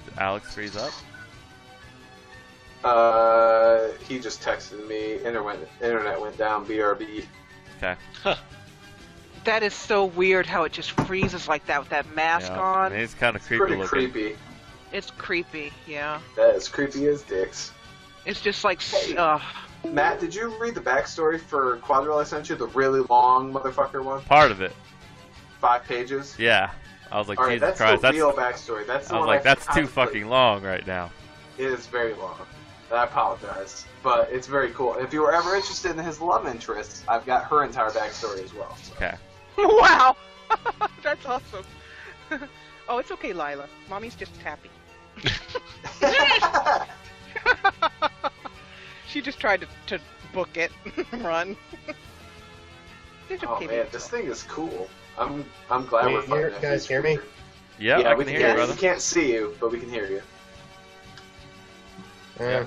Did Alex freeze up? He just texted me. Internet went down. BRB. Okay. That is so weird how it just freezes like that with that mask on. I mean, it's kind of creepy Pretty looking. creepy. It's creepy, yeah. That is creepy as dicks. It's just like, Matt, did you read the backstory for Quadrille I sent you? The really long motherfucker one? Part of it. 5 pages? Yeah. I was like, All right, Jesus that's Christ. the real backstory. That's the I was one like, that's too contemplate. fucking long right now. It is very long. I apologize. But it's very cool. If you were ever interested in his love interest, I've got her entire backstory as well. So. Okay. wow! That's awesome. Oh, it's okay, Lila. Mommy's just happy. She just tried to book it, run. It's okay, man, this thing is cool. I'm glad we're fighting that. Guys hear me? Yep, Yeah, I we can can hear you, hear you. brother. We can't see you, but we can hear you. Yeah.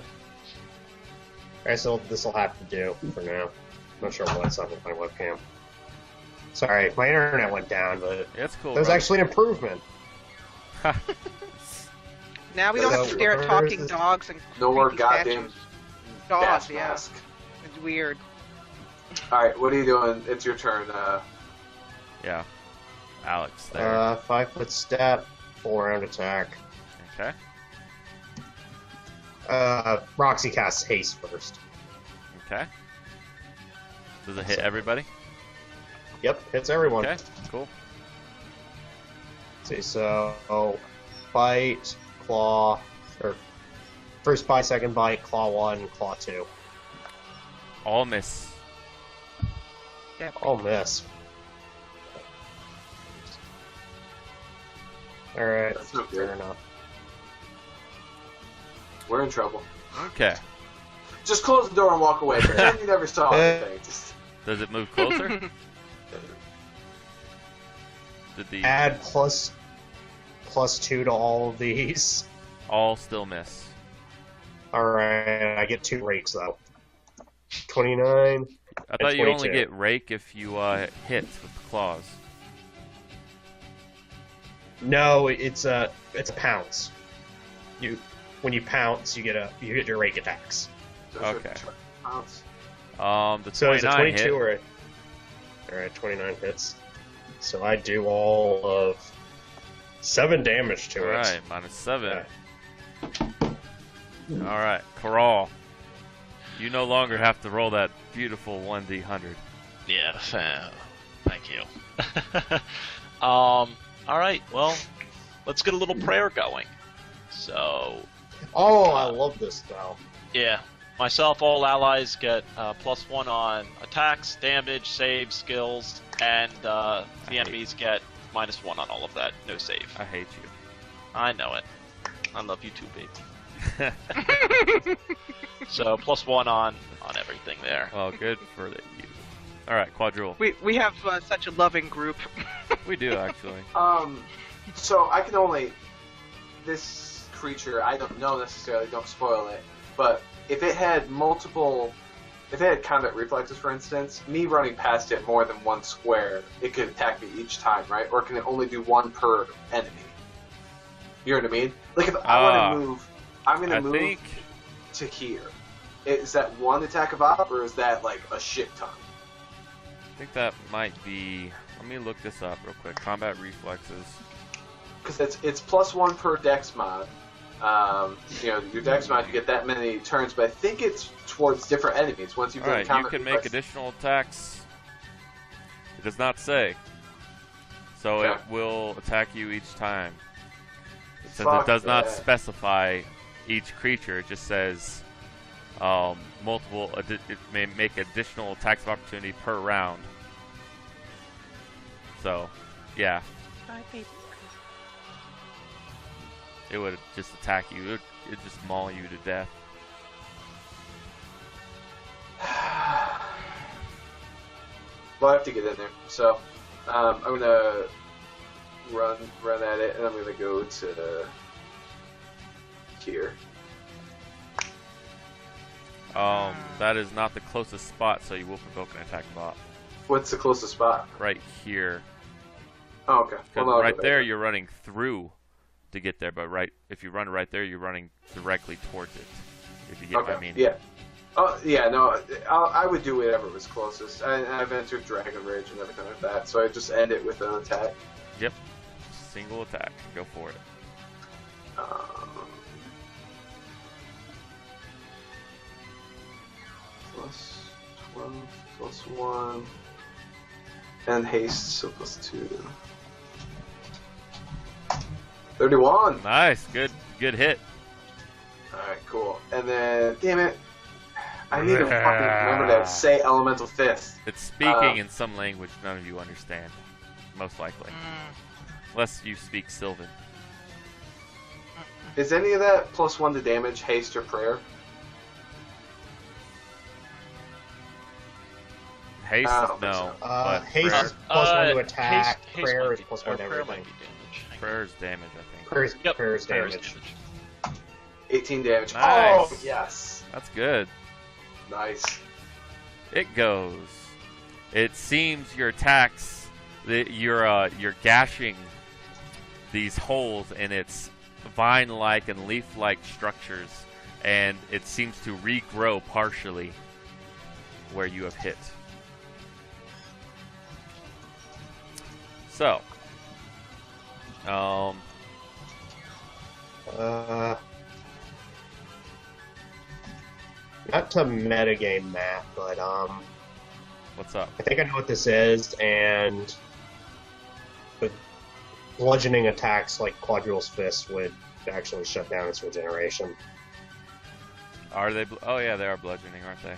Alright, so this will have to do for now. Not sure what's up with my webcam. Sorry, my internet went down, but Yeah, it's cool. there's brother. actually an improvement. Now we don't have to stare at talking dogs and No more creepy goddamn statues. Dogs, gas yeah. mask. It's weird. Alright, what are you doing? It's your turn. Yeah. Alex there. 5-foot step, full round attack. Okay. Roxy casts haste first. Okay. Does it hit everybody? Yep, hits everyone. Okay, cool. See, so bite, claw, or first bite, second bite, claw 1, claw 2. All miss. All miss. Alright, That's not fair good. enough. We're in trouble. Okay. Just close the door and walk away. Pretend you never saw anything. Just... Does it move closer? Did the Add plus 2 to all of these. all still miss? Alright, I get 2 rakes though. 29. I thought you only 22. get rake if you hit with the claws. No, it's a pounce. When you pounce, you get your rake attacks. Okay. Pounce. The So is it 29 22 hit. or alright, 29 hits. So I do all of 7 damage to it. Alright, -7. Yeah. Alright, Karal. You no longer have to roll that beautiful 1d100. Yeah, thank you. Alright, well, let's get a little prayer going. So, Oh, I love this though. yeah, myself, all allies get +1 on attacks, damage, saves, skills, and the enemies get -1 on all of that. No save. I hate you. I know it. I love you too, babe. So +1 on everything there. Well, good for you. Alright, Quadrille. We have such a loving group. We do, actually. So I can only... This creature, I don't know necessarily, don't spoil it, but if it had multiple... If it had combat reflexes, for instance, me running past it more than 1 square, it could attack me each time, right? Or can it only do 1 per enemy? You know what I mean? Like, if I want to move... I'm going to move think... to here. Is that 1 attack of op, or is that, like, a shit ton? I think that might be... Let me look this up real quick. Combat reflexes. Because it's +1 per dex mod. Your dex mod, you get that many turns, but I think it's towards different enemies. Once you've done Alright, you combat can make reflex- additional attacks. It does not say. So Okay. it will attack you each time. Since Fuck it does not that. specify each creature, it just says it may make additional attacks of opportunity per round. So, yeah, it would just attack you. It'd just maul you to death. Well, I have to get in there. So, I'm gonna run at it, and I'm gonna go to here. That is not the closest spot, so you will provoke an attack bot. What's the closest spot? Right here. Oh, okay. 'Cause Well, I'll right go there, back. you're running through. to get there, but if you run right there, you're running directly towards it. If you get what I mean. Yeah. Oh, yeah, no, I would do whatever was closest. I've entered Dragon Rage and everything like that, so I just end it with an attack. Yep. Single attack. Go for it. Plus 12, plus 1. And haste, so plus 2. 31! Nice. Good hit. Alright, cool. And then, damn it. I need to fucking remember to say Elemental Fist. It's speaking in some language none of you understand. Most likely. Unless you speak Sylvan. Is any of that plus 1 to damage, haste, or prayer? Haste I is don't think no. so. But Haste prayer, is plus 1 to attack. Haste Prayer might is be- plus or 1 to prayer might everything. be damage. Hang on. prayer's damage, I think. Prayer's Prayer's damage. 18 damage. Nice. Oh, yes. That's good. Nice. It goes. It seems your attacks, you're gashing these holes in its vine-like and leaf-like structures, and it seems to regrow partially where you have hit. So, Not to metagame math, but what's up? I think I know what this is, and the bludgeoning attacks like Quadril's Fist would actually shut down its regeneration. Are they? Oh yeah, they are bludgeoning, aren't they?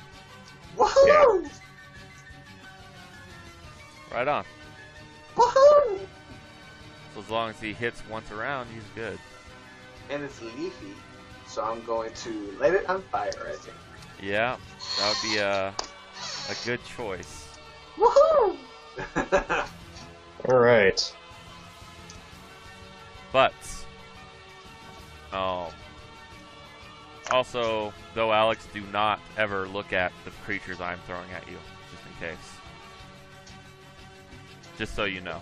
Woohoo! Right on. Woohoo! So as long as he hits once around, he's good. And it's leafy, so I'm going to light it on fire, I think. Yeah, that would be a good choice. Woohoo! Alright. But also, though, Alex, do not ever look at the creatures I'm throwing at you, just in case. Just so you know.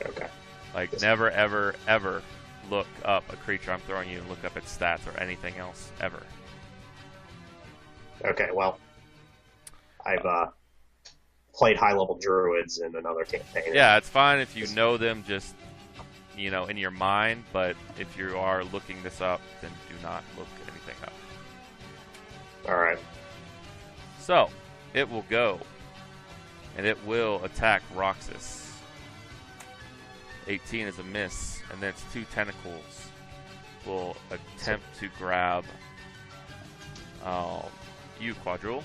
Okay. Like, never, ever, ever look up a creature I'm throwing you and look up its stats or anything else, ever. Okay, well, I've played high-level druids in another campaign. Yeah, it's fine if you know them just, in your mind, but if you are looking this up, then do not look anything up. Alright. So, it will go, and it will attack Roxas. 18 is a miss, and then its 2 tentacles will attempt to grab you, Quadrille.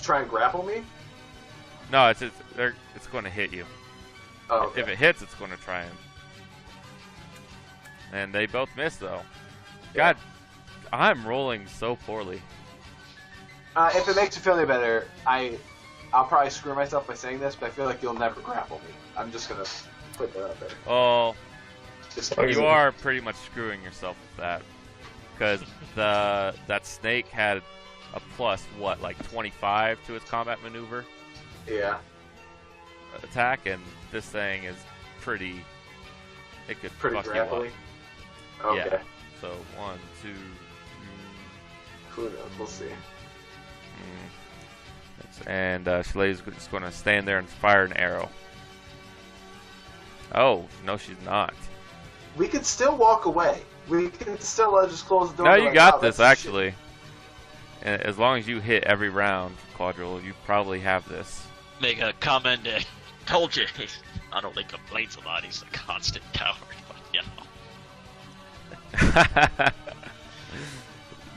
Try and grapple me? No, it's going to hit you. Oh, okay. If it hits, it's going to try and they both miss, though. God, I'm rolling so poorly. If it makes you feel any better, I'll probably screw myself by saying this, but I feel like you'll never grapple me. I'm just gonna put that out there. Oh, Just you are pretty much screwing yourself with that, because that snake had a plus like 25 to its combat maneuver attack, and this thing is pretty. It could pretty fuck grapply. you up. Okay. Yeah. So 1, 2. Who knows? We'll see. And Shalae's just going to stand there and fire an arrow. Oh, no, she's not. We could still walk away. We can still just close the door. No, and be you like, got "Oh, this, that's shit." actually. And as long as you hit every round, Quadrille, you probably have this. Make a comment. Told you. Not only complains a lot, he's a constant coward. Yeah.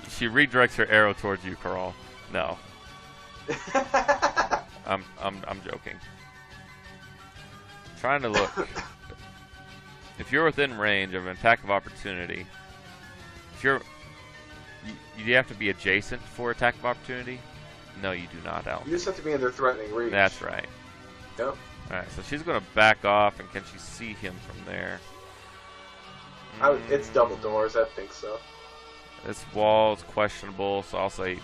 She redirects her arrow towards you, Carl. No, I'm joking. Trying to look. If you're within range of an attack of opportunity, you have to be adjacent for attack of opportunity. No, you do not, Al. You just have to be in their threatening reach. That's right. Yep. Alright, so she's going to back off, and can she see him from there? It's double doors, I think so. This wall is questionable, so I'll say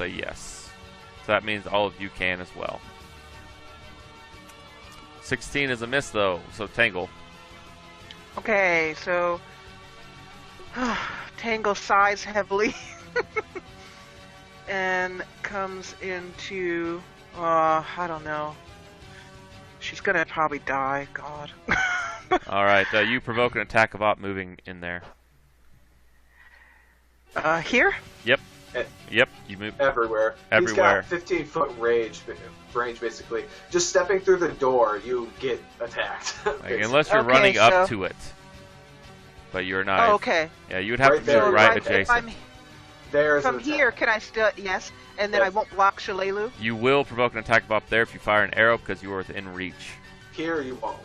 yes. So that means all of you can as well. 16 is a miss, though, so Tangle. Okay, so Tangle sighs heavily and comes into I don't know. She's gonna probably die. God. All right, you provoke an attack of op moving in there. Here? Yep. Yep. You move Everywhere. everywhere. He's got 15-foot range, basically. Just stepping through the door, you get attacked. Like, unless you're Okay, running up so- to it, but you're not. Oh, okay. Yeah, you would have Right to there. move So right if adjacent. I'm There's from an attack. here, can I still? Yes, and then I Yes. won't block Shalelu. You will provoke an attack of op there if you fire an arrow because you are within reach. Here you won't.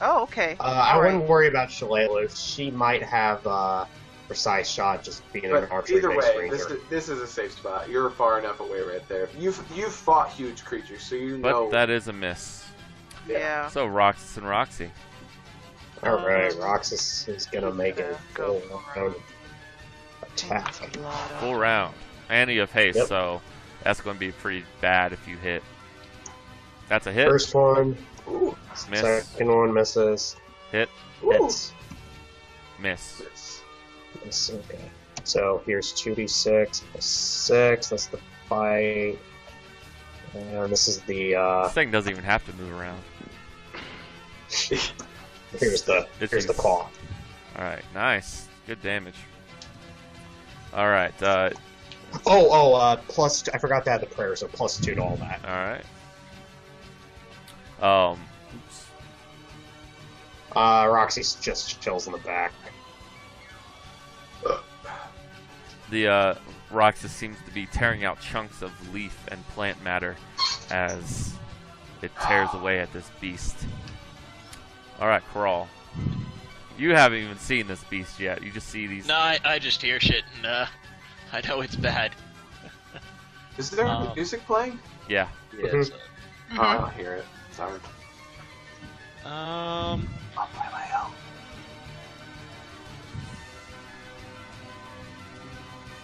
Oh, okay. I All wouldn't right. worry about Shalelu. She might have precise shot just being an But archery either based way, ranger. this is a safe spot. You're far enough away right there. You've fought huge creatures, so you But know. that is a miss. Yeah. So Roxas and Roxy. Alright, Roxas is gonna make a Go full for round attack. That's a lot of- Full round. And you have haste, Yep. so that's going to be pretty bad if you hit. That's a hit. First one, Ooh, Miss. second one misses. Hit. ooh. Hits. Miss. Miss. Miss, okay. So here's 2d6 plus 6, that's the fight. And this is the, This thing doesn't even have to move around. here's the claw. Alright, nice. Good damage. Alright, Plus, I forgot to add the prayer, so plus 2 to all that. alright. Oops. Roxy just chills in the back. The Roxas seems to be tearing out chunks of leaf and plant matter as it tears away at this beast. Alright, Crawl. You haven't even seen this beast yet. You just see these. No, I just hear shit, and I know it's bad. Is there music playing? Yeah. Yeah, it's, Oh, I don't hear it. Sorry. um, I'll play my own.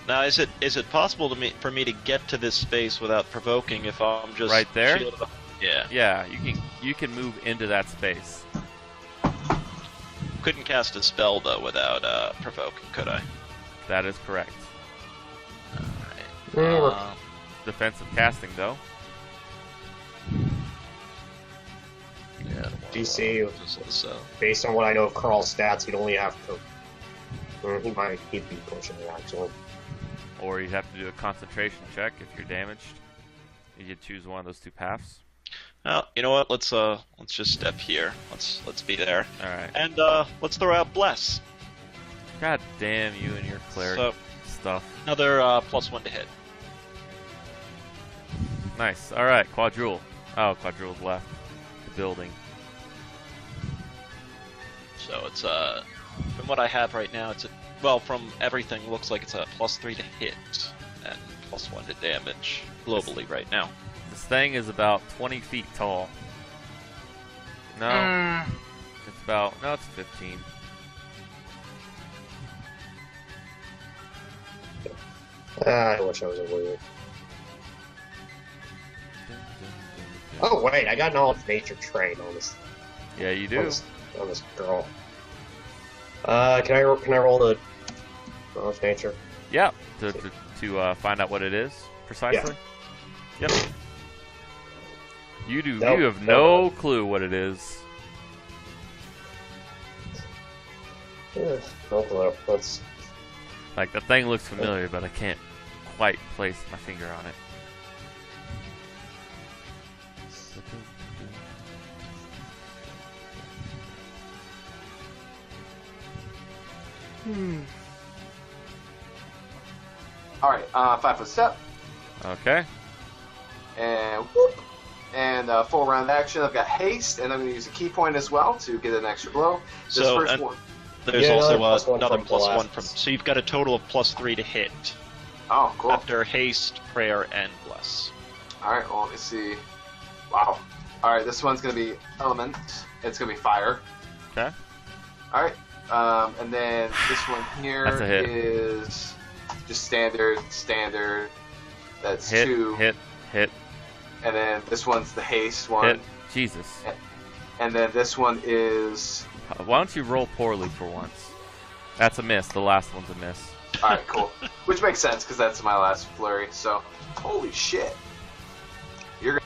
now is it possible for me to get to this space without provoking if I'm just Right there? shielded up? Yeah. Yeah, you can move into that space. Couldn't cast a spell though without provoking, could I? That is correct. Alright. Defensive casting, though. Yeah. DC. So. Based on what I know of Carl's stats, he'd only have to. He'd be pushing it actually. Or you'd have to do a concentration check if you're damaged. You could choose one of those two paths. Well, you know what? Let's just step here. Let's be there. Alright. And let's throw out bless. God damn you and your cleric So stuff. another +1 to hit. Nice. Alright, Quadrule. Oh, Quadrule's left the building. So it's from what I have right now, from everything looks like it's a +3 to hit and +1 to damage globally right now. This thing is about 20 feet tall. No, it's 15. I wish I was a wizard. Oh wait, I got an knowledge nature trait on this. Yeah, you do. On this girl. Can I roll the knowledge nature? Yeah, to find out what it is precisely. Yep. You do. Nope, You have no. no clue what it is. Yeah, no clue. Let's. Like the thing looks familiar, but I can't quite place my finger on it. Alright, 5-foot step. Okay. And whoop. And full round action. I've got haste, and I'm going to use a key point as well to get an extra blow. This So, first and- one. There's Yeah, also another +1 another from +1 blast. from. So you've got a total of +3 to hit Oh, cool. after haste, prayer, and bless. Alright, well, let me see. Wow. Alright, this one's going to be element. It's going to be fire. Okay. Alright. And then this one here That's a hit. is just standard. That's Hit. 2. Hit. And then this one's the haste one. Hit. Jesus. And then this one is Why don't you roll poorly for once? That's a miss. The last one's a miss. Alright, cool. Which makes sense, because that's my last flurry, so... Holy shit. You're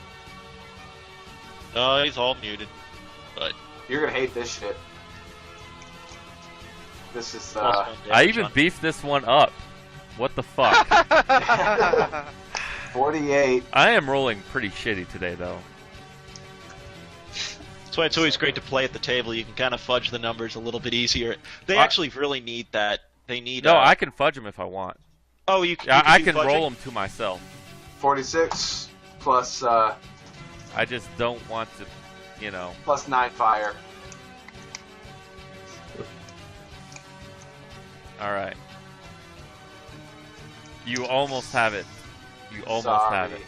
No, he's all muted. But gonna hate this shit. This is, plus 1 I damage even on- beefed this one up. What the fuck? 48. I am rolling pretty shitty today, though. That's why it's always great to play at the table. You can kind of fudge the numbers a little bit easier. They I- actually really need that. They need. No, I can fudge them if I want. Oh, you I do can fudging? roll them to myself. 46 plus, I just don't want to, you know. plus 9 fire. All right. You almost have it. You almost have it.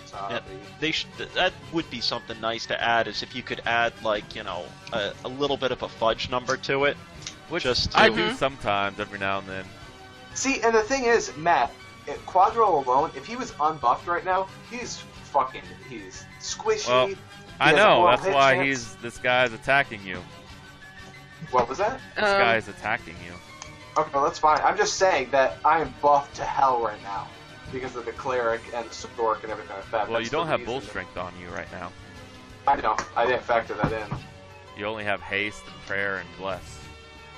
Sorry. Yeah, that would be something nice to add. Is if you could add like a little bit of a fudge number to it. Which Just I to- do sometimes, every now and then. See, and the thing is, Matt, Quadro alone, if he was unbuffed right now, he's squishy. Well, he I has a know. moral That's hit why chance. this guy's attacking you. What was that? This guy is attacking you. Okay, well, that's fine. I'm just saying that I am buffed to hell right now because of the cleric and the stork and everything like that. Well, That's you don't the have bull reason. strength on you right now. I know. I didn't factor that in. You only have haste and prayer and bless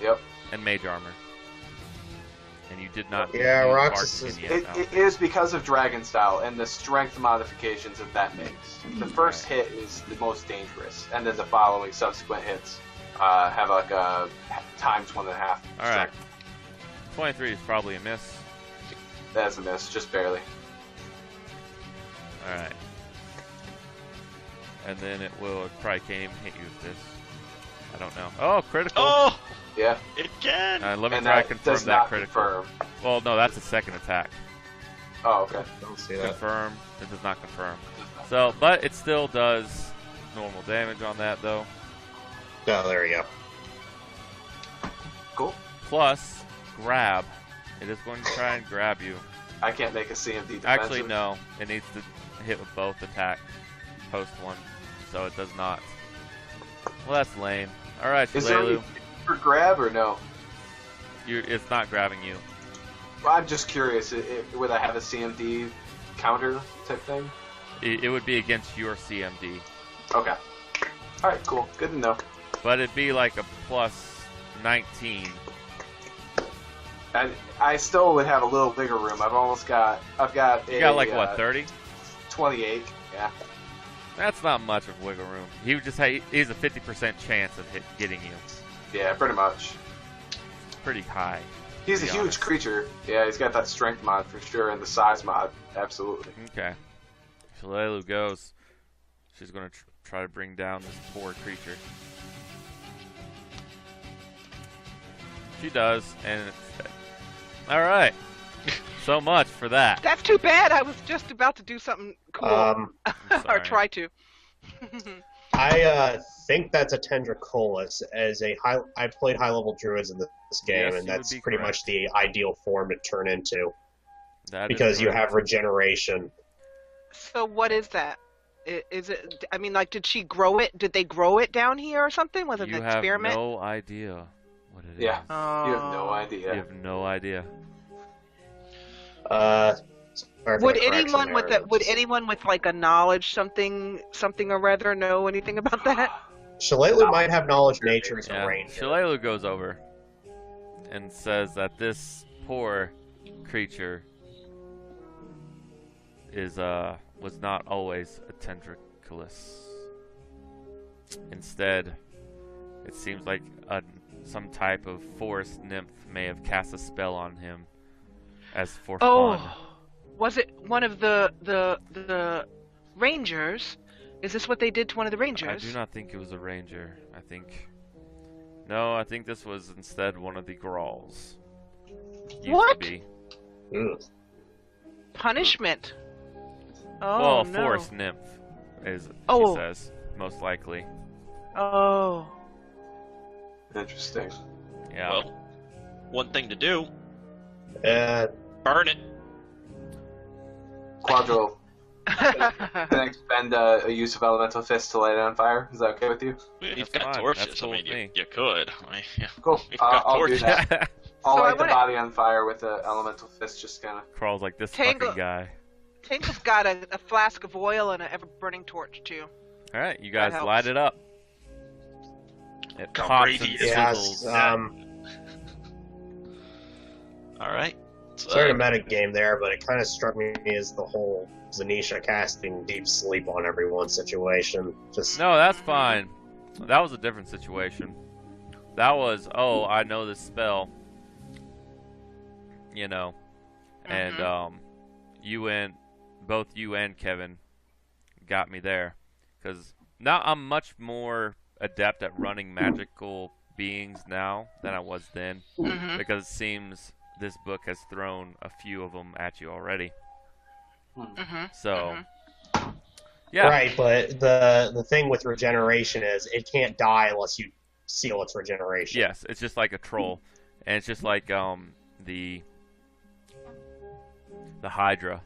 Yep. and mage armor. And you did not. Yeah, use Roxas Bardic is- Opinion It, now. it is because of dragon style and the strength modifications that that makes. The first hit is the most dangerous, and then the following subsequent hits have like a times 1.5. All right. 23 is probably a miss. That's a miss, just barely. All right. And then it probably can't even hit you with this. I don't know. Oh, critical. Oh, Yeah. it can. Let me And try to that confirm does that not critical. confirm. Well, no, that's a second attack. Oh, okay. Don't see that. Confirm. It does not confirm. So, but it still does normal damage on that, though. Oh, there you go. Cool. Plus, grab. It is going to try and grab you. I can't make a CMD defensive. Actually, no. It needs to hit with both attack post one, so it does not. Well, that's lame. All right, Is there any Shalelu. for grab or no? It's not grabbing you. Well, I'm just curious. Would I have a CMD counter type thing? It would be against your CMD, Okay. All right. Cool. Good to know. but it'd be like a plus 19. And I still would have a little bigger room. I've got. You got like what, 30? 28. Yeah. That's not much of wiggle room. He would just he's a 50% chance of getting you. Yeah, pretty much. It's pretty high. He's to a be huge honest. creature. Yeah, he's got that strength mod for sure, and the size mod, absolutely. Okay. Shalelu goes. She's going to try to bring down this poor creature. She does, and it's dead. All right. So much for that. That's too bad. I was just about to do something cool. I'm or sorry. try to. I think that's a Tendricolus. I played high-level druids in this game, Yes, and you would that's be pretty correct. much the ideal form to turn into That is because you correct. have regeneration. So what is that? Is it? I mean, like, did she grow it? Did they grow it down here or something? Was it You an have experiment? no idea what it is. Yeah. Oh. You have no You idea. have no idea. Sorry for Would the correction anyone there. with would anyone with like a knowledge something or rather know anything about that? Shalelu might have knowledge nature as Yeah. a ranger. Shalelu goes over and says that this poor creature was not always a Tendricolus. Instead, it seems like some type of forest nymph may have cast a spell on him as for fun. Oh, was it one of the rangers? Is this what they did to one of the I rangers? do not think it was a ranger. I think this was instead one of the Gralls. Used What? To be. Ooh. Punishment. Oh Well, no. forest nymph is Oh. she says most likely. Oh. Interesting. Yeah. Well, one thing to do: Uh, burn it. Quadro, Can I expend a use of Elemental Fist to light it on fire? Is that okay with you? You've That's got fine. torches. That's cool I mean, with me. you could. I mean, yeah. Cool. We've got I'll do torches. that. I'll So I light the wanna- body on fire with the Elemental Fist, just kind of. Crawls like this Tango- fucking guy. Tango's got a flask of oil and an ever-burning torch, too. All right, you That guys helps. light it up. It Got pops and radius. Yes. sizzles. All right. Sort of meta game there, but it kind of struck me as the whole Zanisha casting deep sleep on everyone situation. Just No, that's fine. That was a different situation. That was, oh, I know this spell. You know. And both you and Kevin got me there. Because now I'm much more adept at running magical beings now than I was then. Mm-hmm. Because it seems this book has thrown a few of them at you already. Mm-hmm. So, yeah. right, but the thing with regeneration is it can't die unless you seal its regeneration. Yes, it's just like a troll, and it's just like the Hydra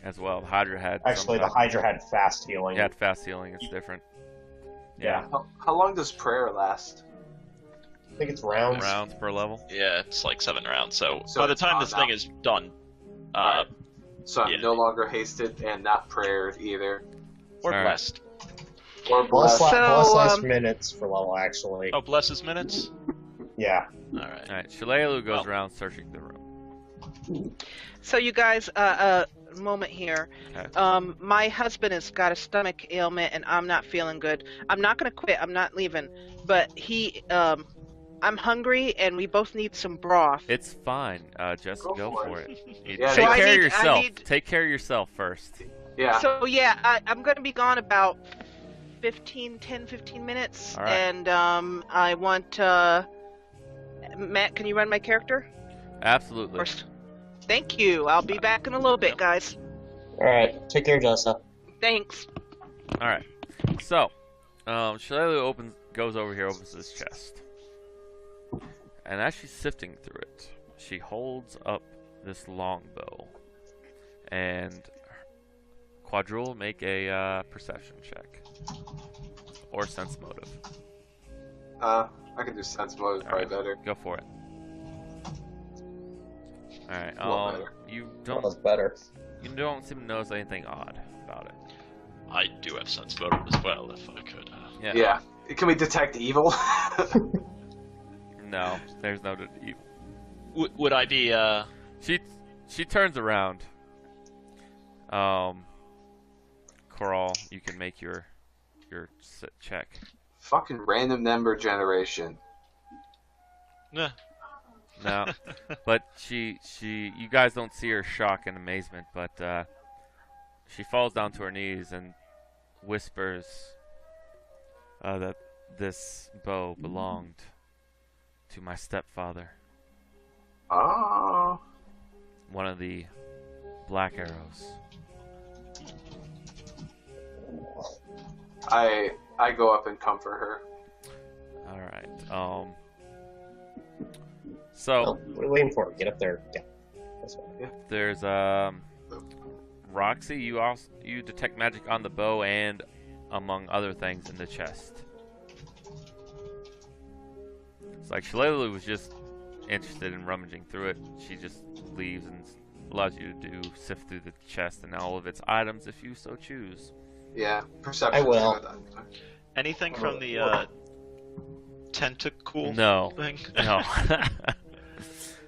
as well. The Hydra had Actually, the Hydra had fast healing. had fast healing. It's different. Yeah, How long does prayer last? I think it's rounds. rounds per level. Yeah, it's like 7 rounds. So So by the it's time on this now. thing is done, Right. So I'm yeah. no longer hasted and not prayered either. or All right. blessed. Or Plus, blessed. So, less minutes for level, actually. Oh, blesses minutes. Yeah. All right. All right, Shalelu goes Well. around searching the room. So you guys, a moment here. Okay. My husband has got a stomach ailment, and I'm not feeling good. I'm not gonna quit. I'm not leaving. But I'm hungry, and we both need some broth. It's fine. Just Go go for for it. it. You Yeah, take So I care of I yourself. need- Take care of yourself first. Yeah. So yeah, I'm gonna be gone about 10-15 minutes, All right. and I want Matt. Can you run my character? Absolutely. Thank you. I'll be back in a little bit, guys. Alright, take care, Jessa. Thanks. All right. So, Shalelu goes over here, opens his chest, and as she's sifting through it, she holds up this longbow, and Quadrille, make a perception check or sense motive. I can do sense mode, probably Alright. better. Go for it. All right. A lot better. You That was don't better. seem to notice anything odd about it. I do have sense motive as well, if I could. Yeah. Yeah. Can we detect evil? No, there's no. Would I be? She turns around. Coral, you can make your check. Fucking random number generation. Nah. No, but you guys don't see her shock and amazement, but she falls down to her knees and whispers that this bow belonged to my stepfather, Oh. one of the Black Arrows. I go up and comfort her. All right. So Well, what are we waiting for? Get up there. Yeah. This way. there's Roxy. You detect magic on the bow and among other things in the chest. It's like Shalelu was just interested in rummaging through it. She just leaves and allows you to sift through the chest and all of its items if you so choose. Yeah, perception. I will. Anything from the tentacle No, thing? no.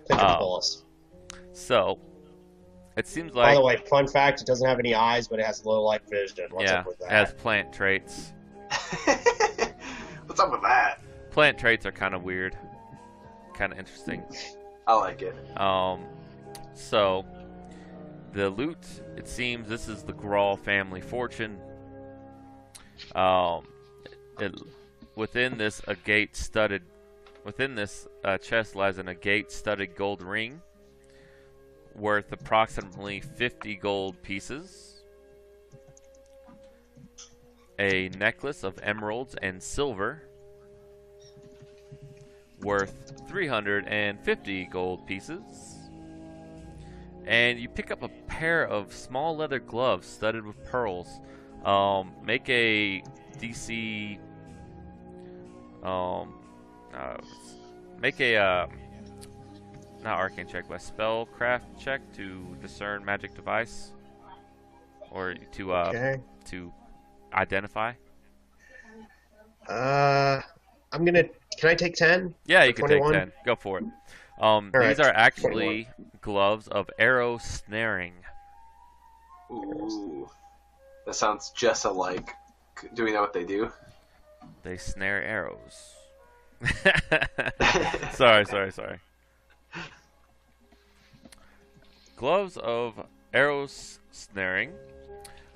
Tentacles. So it seems By like the way, fun fact, it doesn't have any eyes, but it has low light vision. What's yeah, up with it that? has plant traits. What's up with that? Plant traits are kind of weird, kind of interesting. I like it. So the loot, it seems this is the Grawl family fortune. Within this chest lies an agate-studded gold ring worth approximately 50 gold pieces. A necklace of emeralds and silver worth 350 gold pieces. and you pick up a pair of small leather gloves studded with pearls. Make a DC. Make a not arcane check, but spellcraft check to discern magic device, or to identify. I'm gonna. Can I take 10? Yeah, you Or can take 21? 10. Go for it. right, These are actually 21. gloves of arrow snaring. Ooh, that sounds just alike. Do we know what they do? They snare arrows. sorry. Gloves of arrow snaring.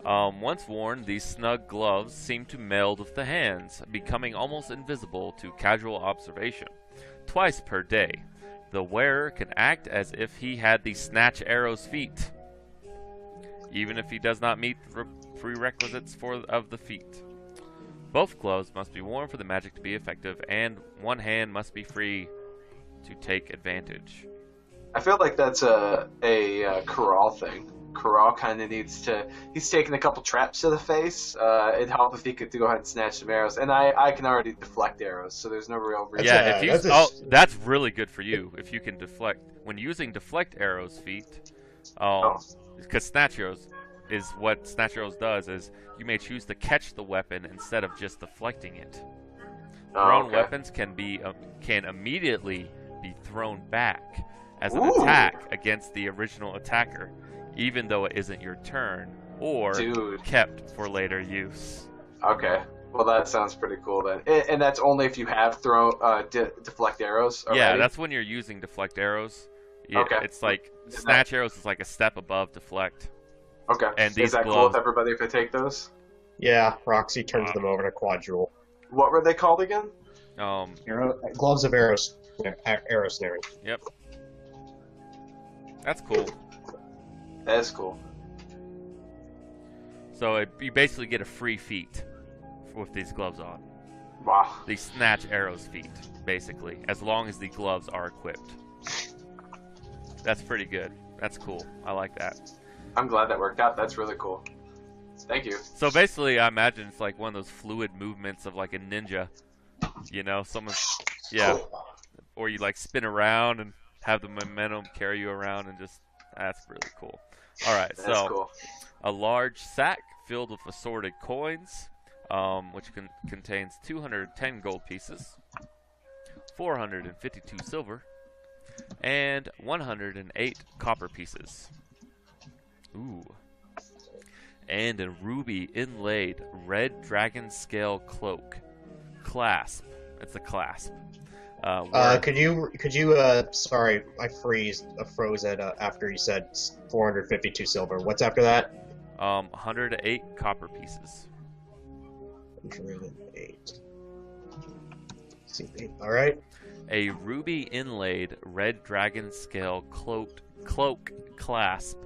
Once worn, these snug gloves seem to meld with the hands, becoming almost invisible to casual observation. Twice per day, the wearer can act as if he had the snatch arrow's feat, even if he does not meet the prerequisites of the feat. Both gloves must be worn for the magic to be effective, and one hand must be free to take advantage. I feel like that's a Corral thing. Corral kind of needs to. He's taking a couple traps to the face. It'd help if he could go ahead and snatch some arrows, and I can already deflect arrows, so there's no real reason. Yeah, if you that's really good for you if you can deflect when using deflect arrows feat. Because snatch arrows is what snatch arrows does is you may choose to catch the weapon instead of just deflecting it. Thrown weapons can immediately be thrown back as an attack against the original attacker, even though it isn't your turn, or kept for later use. Okay. Well, that sounds pretty cool then. And that's only if you have thrown deflect arrows already? Yeah, that's when you're using deflect arrows. Yeah, okay. It's like snatch arrows is like a step above deflect. Okay. And is that cool with everybody if they take those? Yeah, Roxy turns them over to Quadrule. What were they called again? Gloves of arrow snaring. Yep. That's cool. That is cool. So you basically get a free feat with these gloves on. Wow. These snatch arrows feat, basically, as long as the gloves are equipped. That's pretty good. That's cool. I like that. I'm glad that worked out. That's really cool. Thank you. So basically, I imagine it's like one of those fluid movements of like a ninja. You know, or you like spin around and have the momentum carry you around and just, that's really cool. All right, that's cool. A large sack filled with assorted coins, which contains 210 gold pieces, 452 silver, and 108 copper pieces. Ooh. And a ruby inlaid red dragon scale cloak. Clasp. It's a clasp. Could you sorry, I froze it after you said 452 silver. What's after that? 108 copper pieces. 108. Alright. A ruby inlaid red dragon scale cloak clasp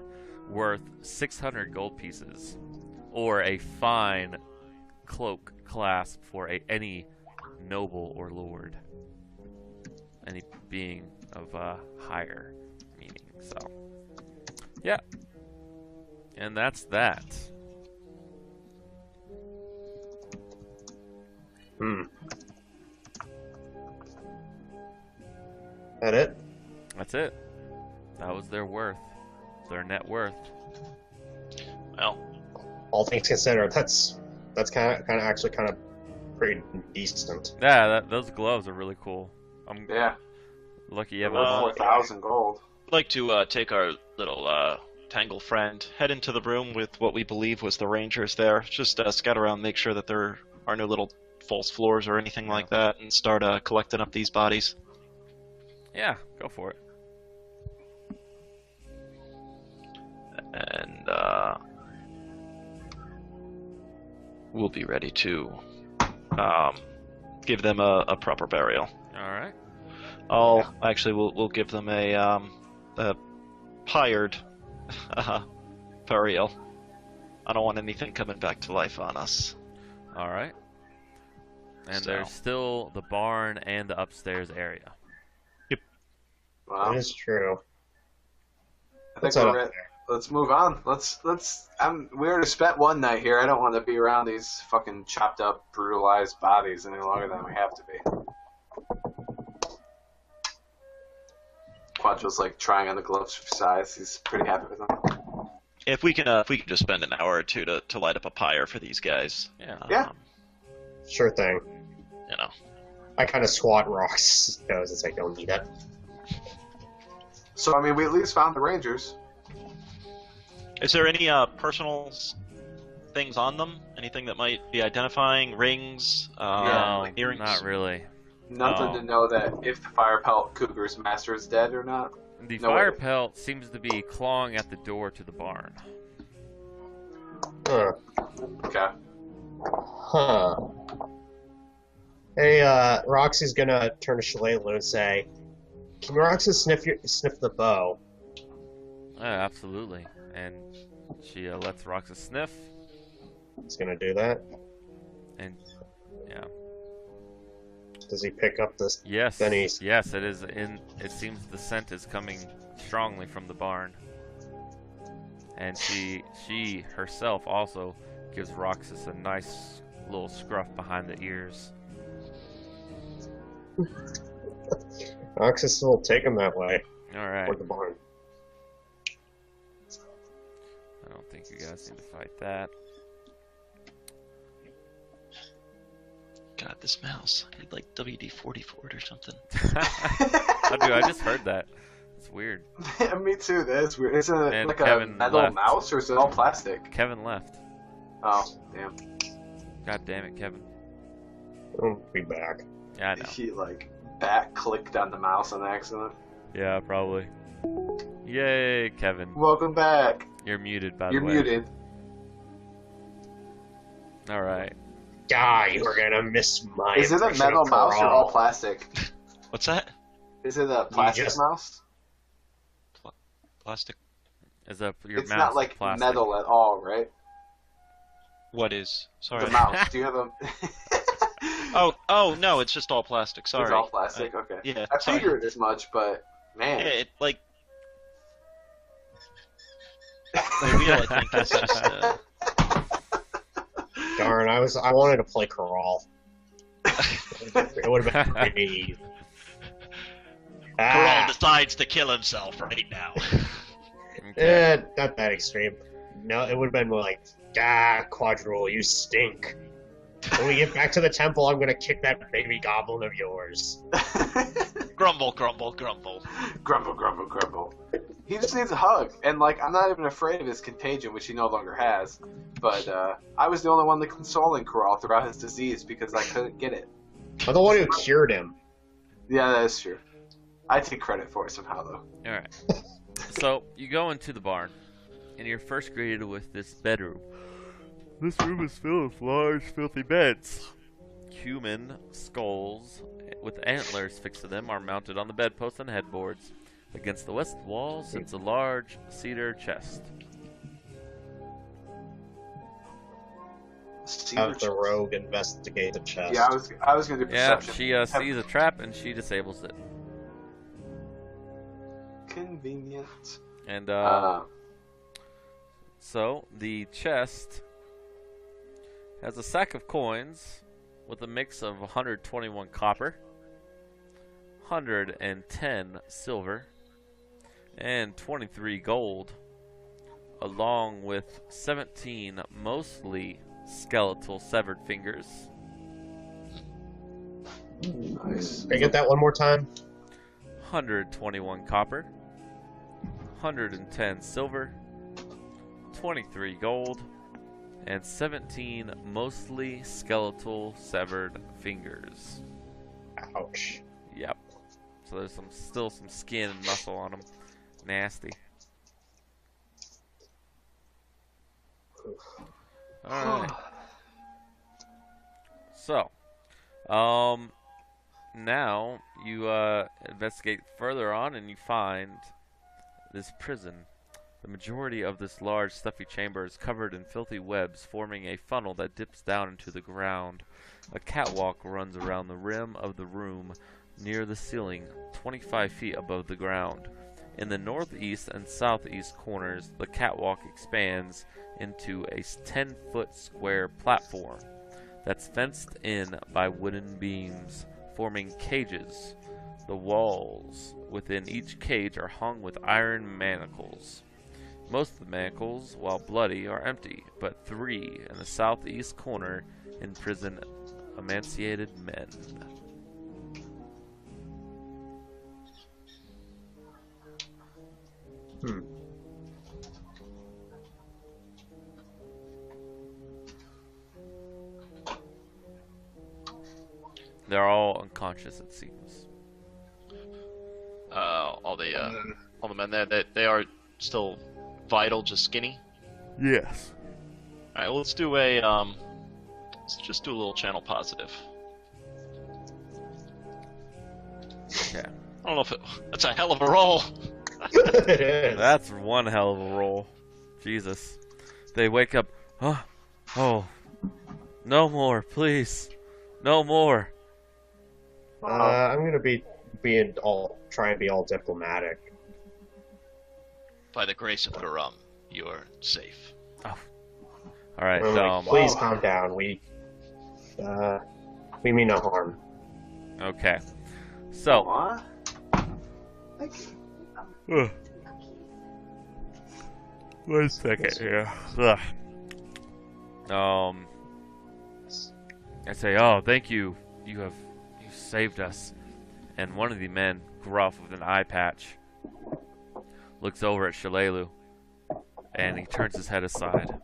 worth 600 gold pieces. Or a fine cloak clasp for any noble or lord. Any being of higher meaning. So, yeah. And that's that. That it? That's it. That was their worth. Their net worth. Well, all things considered, that's kind of pretty decent. Yeah, those gloves are really cool. I'm lucky you have 4,000 gold. I'd like to take our little Tangle friend, head into the room with what we believe was the Rangers there. Just scout around, make sure that there are no little false floors or anything like that, and start collecting up these bodies. Yeah, go for it. And we'll be ready to give them a proper burial. All right. Actually, we'll give them a hired burial. I don't want anything coming back to life on us. All right. And there's still the barn and the upstairs area. Yep. Wow. That is true. I think Let's head we're up ready. there. Let's move on. We already spent one night here. I don't want to be around these fucking chopped up, brutalized bodies any longer than we have to be. Quadro's like trying on the gloves for size. He's pretty happy with them. If we can just spend an hour or two to light up a pyre for these guys. Yeah. Yeah. Sure thing. You know. I kind of swat Rox's nose and say, don't need it. So I mean, we at least found the Rangers. Is there any personal things on them? Anything that might be identifying? Rings? No, earrings? not really. Nothing to know that if the fire pelt cougar's master is dead or not. The No fire way. pelt seems to be clawing at the door to the barn. Huh. Okay. Huh. Hey, Roxy's gonna turn to Shalelu and say, can Roxy sniff the bow? Absolutely. And she lets Roxas sniff, He's gonna do that. and yeah. Does he pick up this? Yes. Then he's- Yes, it is in. It seems the scent is coming strongly from the barn. And she herself also gives Roxas a nice little scruff behind the ears. Roxas will take him that way, All right. toward the barn. I don't think you guys need to fight that. God, this mouse. He'd like WD-40 for it or something. Oh, dude, I just heard that. It's weird. Me too. That's weird. Is it And like Kevin a metal left. mouse or is it all plastic? Kevin left. Oh, damn. God damn it, Kevin. He'll be back. Yeah, I know. He like back clicked on the mouse on accident. Yeah, probably. Yay, Kevin. Welcome back. You're muted, by You're the way. muted. All right. Die, you're gonna miss my Is it a impression metal of mouse or Karal. all plastic? What's that? Is it a plastic just- mouse? Plastic? Is that your It's mouse not like plastic? metal at all, right? What is? Sorry. The mouse. Do you have a? Oh, no, it's just all plastic. Sorry. It's all plastic. Okay. Yeah, I sorry. figured as much, but man. Yeah, it, like... The wheel, I think, is just... Darn, I wanted to play Karal. It would have been pretty. Corral decides to kill himself right now. Okay. Not that extreme. No, it would have been more like, Quadrule, you stink. When we get back to the temple, I'm gonna kick that baby goblin of yours. Grumble, grumble, grumble. Grumble, grumble, grumble. He just needs a hug, and like I'm not even afraid of his contagion, which he no longer has. But I was the only one that consoling Corral throughout his disease because I couldn't get it. I'm the one who cured him. Yeah, that is true. I take credit for it somehow, though. All right. So you go into the barn, and you're first greeted with this bedroom. This room is filled with large, filthy beds. Human skulls with antlers fixed to them are mounted on the bedposts and headboards. Against the west wall sits a large cedar chest. Have the rogue investigate the chest. Yeah, I was gonna do Yeah, perception. she sees a trap and she disables it. Convenient. And Uh, so the chest has a sack of coins with a mix of 121 copper, 110 silver, and 23 gold, along with 17 mostly skeletal severed fingers, nice. Can I get that one more time? 121 copper, 110 silver, 23 gold, and 17 mostly skeletal severed fingers. Ouch. Yep. So there's still some skin and muscle on them. Nasty. Alright. So, now you investigate further on and you find this prison. The majority of this large, stuffy chamber is covered in filthy webs, forming a funnel that dips down into the ground. A catwalk runs around the rim of the room near the ceiling, 25 feet above the ground. In the northeast and southeast corners, the catwalk expands into a 10-foot square platform that's fenced in by wooden beams, forming cages. The walls within each cage are hung with iron manacles. Most of the manacles, while bloody, are empty, but 3 in the southeast corner imprison emaciated men. They're all unconscious, it seems. All the men there, they are still vital, just skinny. Yes. All right, well, let's just do a little channel positive. Okay. I don't know if that's a hell of a roll. It is. That's one hell of a roll. Jesus. They wake up. Oh. No more, please. No more. I'm gonna try and be all diplomatic. By the grace of Garum, you're safe. Oh. All right. Please calm down. We mean no harm. Okay. So. What? Thank you. One second here. I say, oh, thank you. You saved us. And one of the men, gruff with an eye patch, looks over at Shalelu, and he turns his head aside.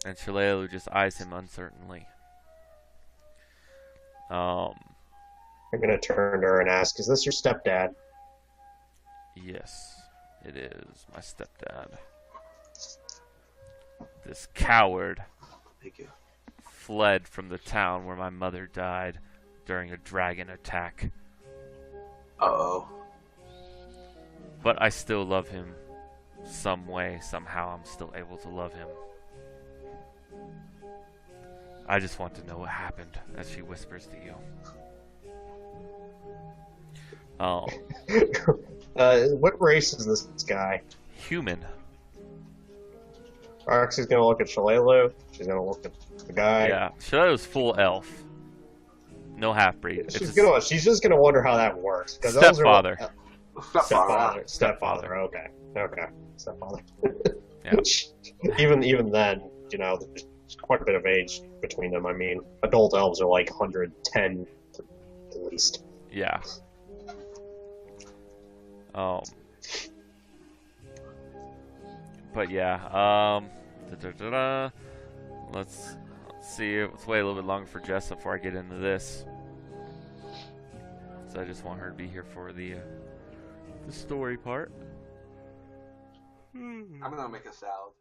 And Shalelu just eyes him uncertainly. I'm gonna turn to her and ask, "Is this your stepdad?" Yes, it is my stepdad. This coward Thank you. fled from the town where my mother died during a dragon attack. Uh-oh. But I still love him. Some way, somehow, I'm still able to love him. I just want to know what happened, as she whispers to you. What race is this guy? Human. Roxy's gonna look at Shalelu. She's gonna look at the guy. Yeah, Shalelu's full elf. No half-breed. She's just gonna wonder how that works. Stepfather. Stepfather. Okay. Stepfather. Yeah. even then, there's quite a bit of age between them. I mean, adult elves are like 110 at least. Yeah. But yeah, let's see. Let's wait a little bit longer for Jessa before I get into this. So I just want her to be here for the story part. I'm gonna make a salad.